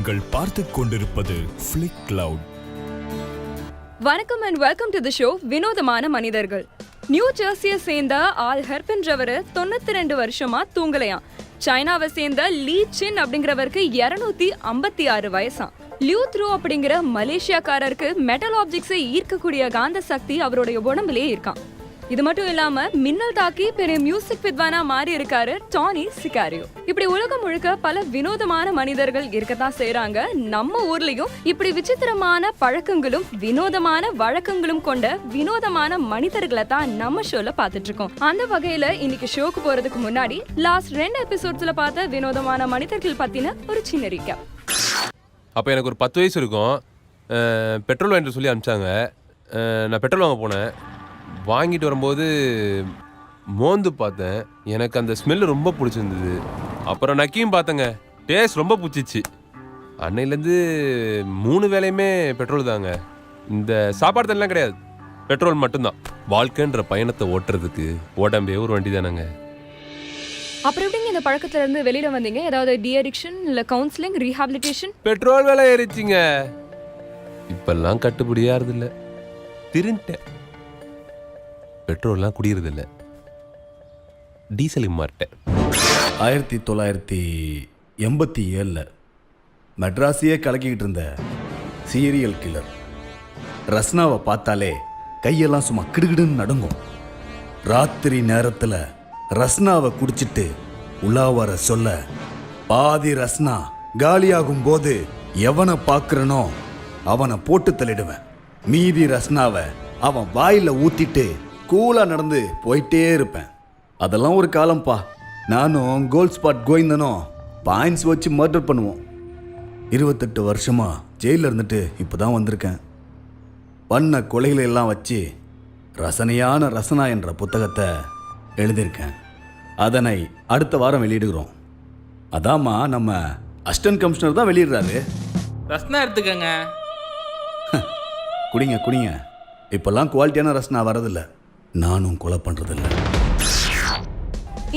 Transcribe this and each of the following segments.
நீங்கள் பார்த்துக் கொண்டிருப்பது ஃபிளிக் கிளவுட். வணக்கம் and welcome to the show வினோதமான மனிதர்கள். நியூ ஜெர்சியை சேர்ந்த ஆல் ஹெர்பன்றவர் 92 வருஷமா தூங்கலையாம். சைனாவை சேர்ந்த லீ சின் அப்படிங்கிறவருக்கு 256 வயசாம். லியூ த்ரூ அப்படிங்கிற மலேசியாக்காரருக்கு மெட்டல் ஆப்ஜெக்ட்ஸை ஈர்க்கக்கூடிய காந்த சக்தி அவருடைய உடம்புலயே இருக்கான். இது மட்டும் இல்லாம மின்னல் தாக்கி பெரிய மியூசிக் வித்வானா மாறி இருக்காரு டானி சிகாரியோ. இப்படி உலகம் முழுக்க பல வினோதமான மனிதர்கள் இருக்கத்தான் செய்யறாங்க. நம்ம ஊர்லயும் இப்படி விசித்திரமான பழக்கங்களும் வினோதமான வழக்கங்களும் கொண்ட வினோதமான மனிதர்களை தான் நம்ம ஷோல பாத்துட்டு இருக்கோம். அந்த வகையில இன்னைக்கு ஷோக்கு போறதுக்கு முன்னாடி லாஸ்ட் 2 எபிசோட்ஸ்ல பார்த்த வினோதமான மனிதர்கள் பத்தின ஒரு சின்ன ரீகேப். அப்போ எனக்கு ஒரு 10 வயசு இருக்கும். பெட்ரோல் வாங்கிட்டு சொல்லி அனுப்பிச்சாங்க. நான் பெட்ரோல் வாங்க போனேன். வாங்கிட்டு வரும்போது மோந்து பார்த்தேன். எனக்கு அந்த ஸ்மெல்லு ரொம்ப பிடிச்சிருந்தது. அப்புறம் நக்கியும் பார்த்தேங்க, டேஸ்ட் ரொம்ப பிடிச்சிச்சு. அன்னையிலேருந்து 3 வேளையுமே பெட்ரோல் தாங்க. இந்த சாப்பாடு தண்ணெலாம் கிடையாது, பெட்ரோல் மட்டும்தான். வாழ்க்கைன்ற பயணத்தை ஓட்டுறதுக்கு உடம்பே ஒரு வண்டி தானேங்க. அப்புறம் எப்படிங்க இந்த பழக்கத்துல இருந்து வெளியில வந்தீங்க? ஏதாவது டி அடிக்ஷன் இல்ல கவுன்சிலிங் ரீஹாபிலிட்டேஷன்? பெட்ரோல் விலை ஏறிச்சிங்க. இப்பெல்லாம் கட்டுப்படியாகிறது இல்லை. திருந்தேன். பெட்ரோல்லாம் குடியறதில்லை, டீசலுக்கு மாறிட்டேன். 1987 மெட்ராஸையே கலக்கிக்கிட்டு இருந்த சீரியல் கில்லர் ரஸ்னாவை பார்த்தாலே கையெல்லாம் சும்மா கிடுகிடுன்னு நடுங்கும். ராத்திரி நேரத்தில் ரஸ்னாவை குடிச்சிட்டு உலாவர சொல்ல பாதி ரஸ்னா காலியாகும் போது எவனை பார்க்குறனோ அவனை போட்டு தள்ளிடுவேன். மீதி ரஸ்னாவை அவன் வாயில் ஊற்றிட்டு கூலாக நடந்து போயிட்டே இருப்பேன். அதெல்லாம் ஒரு காலம்ப்பா. நானும் கோல்ட் ஸ்பாட் கோவிந்தனும் பாயிண்ட்ஸ் வச்சு மர்டர் பண்ணுவோம். 28 வருஷமா ஜெயிலில் இருந்துட்டு இப்போ தான் வந்திருக்கேன். பண்ண கொலைகளை எல்லாம் வச்சு ரசனையான ரசனா என்ற புத்தகத்தை எழுதியிருக்கேன். அதனை அடுத்த வாரம் வெளியிடுகிறோம். அதாம்மா நம்ம அசிஸ்டன்ட் கமிஷனர் தான் வெளியிடுறாரு. ரசனா எடுத்துக்கங்க. குடிங்க குடிங்க. இப்போல்லாம் குவாலிட்டியான ரசனா வரதில்லை, நானும் கொலை பண்றதில்லை.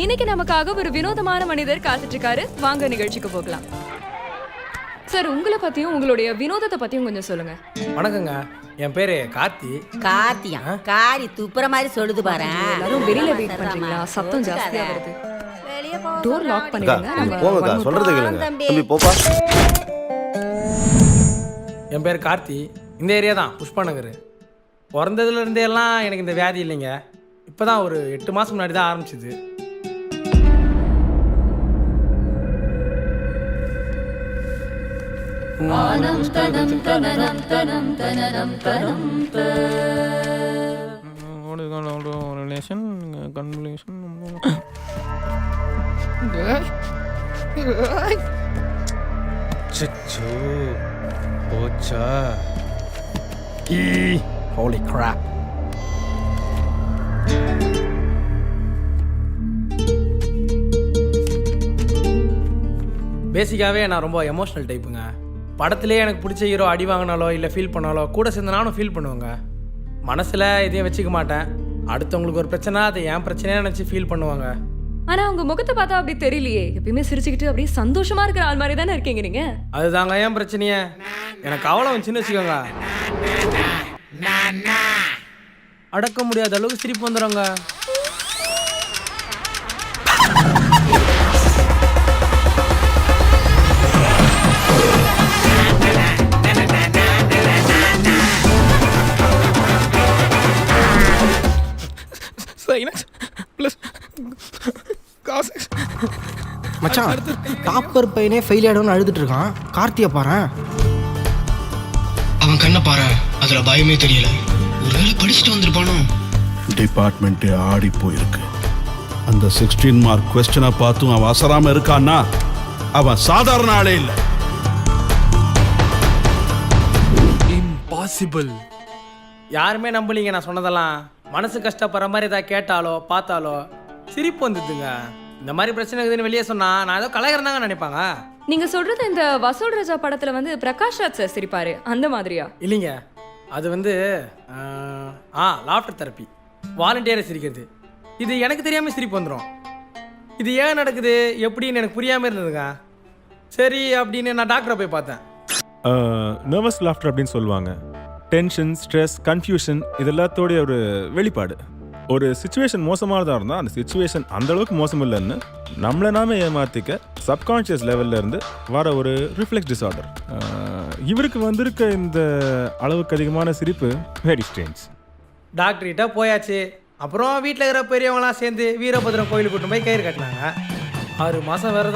இன்னைக்கு நமக்காக ஒரு வினோதமான மனிதர் காத்துட்டு இருக்காரு. வாங்க நிகழ்ச்சிக்கு போகலாம். சார், உங்களை பத்தியும் உங்களுடைய வினோதத்தை பத்தியும் கொஞ்சம் சொல்லுங்க. வணக்கங்க, என் பேரு கார்த்தி. கார்த்தியா? காரி துப்புற மாதிரி சொல்லுது பாரு. எல்லாரும் வெளியில வெயிட் பண்றீங்களா? சத்தம் ஜாஸ்தியா வருது. டோர் லாக் பண்ணிடுங்க. போங்கக்கா, சொல்றது கேளுங்க. தம்பி போப்பா. என் பேர் கார்த்தி. இந்த ஏரியா தான் புஷ்பநகர். பிறந்ததுல இருந்தே எல்லாம் எனக்கு இந்த வியாதி இல்லைங்க. இப்போதான் ஒரு 8 மாதம் முன்னாடி தான் ஆரம்பிச்சிது. போச்சா? Holy crap. பேசிக்காகவே நான் ரொம்ப எமோஷ்னல் டைப்புங்க. படத்துலேயே எனக்கு பிடிச்ச ஹீரோ அடி வாங்கினாலோ இல்லை ஃபீல் பண்ணாலோ கூட சேர்ந்து நானும் ஃபீல் பண்ணுவேங்க. மனசில் எதையும் வச்சுக்க மாட்டேன். அடுத்தவங்களுக்கு ஒரு பிரச்சனை அதை என் பிரச்சனையாக நினச்சி ஃபீல் பண்ணுவாங்க. ஆனா உங்க முகத்தை பார்த்தா அப்படி தெரியலையே. எப்பயுமே சிரிச்சுக்கிட்டு அப்படியே சந்தோஷமா இருக்கிற ஆள் மாதிரி தானே இருக்கீங்க நீங்க. அதுதாங்க ஏன் பிரச்சனையே. எனக்கு கவலை வந்துச்சுன்னு வச்சுக்கோங்க, அடக்க முடியாத அளவுக்கு சிரிப்பு வந்துடுங்க. மச்சான், டாப்பர் பையனே ஃபெயில் ஆயிடும்னு அழுதுட்டு இருக்கான். கார்த்தியை பாரு, அவன் கண்ணை பாரு, அதுல பயமே தெரியல. ஒருவேளை படிச்சுட்டு வந்திருப்பானோ? டிபார்ட்மெண்ட் ஆடி போயிருக்கு. அந்த 16 மார்க் கொஸ்டினை பார்த்தும் அவன் அசராம இருக்கான்னா அவன் சாதாரண ஆளே இல்லை. இம்பாசிபிள். யாருமே நம்பலீங்க நான் சொன்னதெல்லாம். மனசு கஷ்டப்படுற மாதிரி ஏதாவது கேட்டாலோ பார்த்தாலோ சிரிப்பு வந்துடுதுங்க. இந்த மாதிரி பிரச்சனை இருக்குதுன்னு வெளியே சொன்னா நான் ஏதோ கலைகிறதாங்க நினைப்பாங்க. நீங்க சொல்றது இந்த வசூல் ராஜா படத்துல வந்து பிரகாஷ் ராஜ் சார் சிரிப்பாரு அந்த மாதிரியா? இல்லைங்க, அது வந்து லாஃப்டர் தெரப்பி, வாலண்டியரை சிரிக்கிறது. இது எனக்கு தெரியாமல் சிரிப்பு வந்துடும். இது ஏன் நடக்குது எப்படின்னு எனக்கு புரியாமல் இருந்ததுங்க. சரி அப்படின்னு நான் டாக்டரை போய் பார்த்தேன். நர்வஸ் லாஃப்டர் அப்படின்னு சொல்லுவாங்க. டென்ஷன், ஸ்ட்ரெஸ், கன்ஃபியூஷன் இது எல்லாத்தோடைய ஒரு வெளிப்பாடு. ஒரு சுச்சுவேஷன் மோசமானதாக இருந்தால் அந்த சுச்சுவேஷன் அந்தளவுக்கு மோசம் இல்லைன்னு நம்மளை நாம ஏமாற்றிக்க சப்கான்ஷியஸ் லெவலில் இருந்து வர ஒரு ரிஃப்ளெக்ஸ் டிஸார்டர். இவருக்கு வந்திருக்க இந்த அளவுக்கு அதிகமான சிரிப்பு வெரி ஸ்ட்ரேஞ்ச். டாக்டர்கிட்ட போயாச்சு. அப்புறம் வீட்டில் இருக்கிற பெரியவங்களாம் சேர்ந்து வீரபத்ரம் கோயிலுக்கு கூட்டு போய் கயிறு கட்டினாங்க. 6 மாதம் வேறு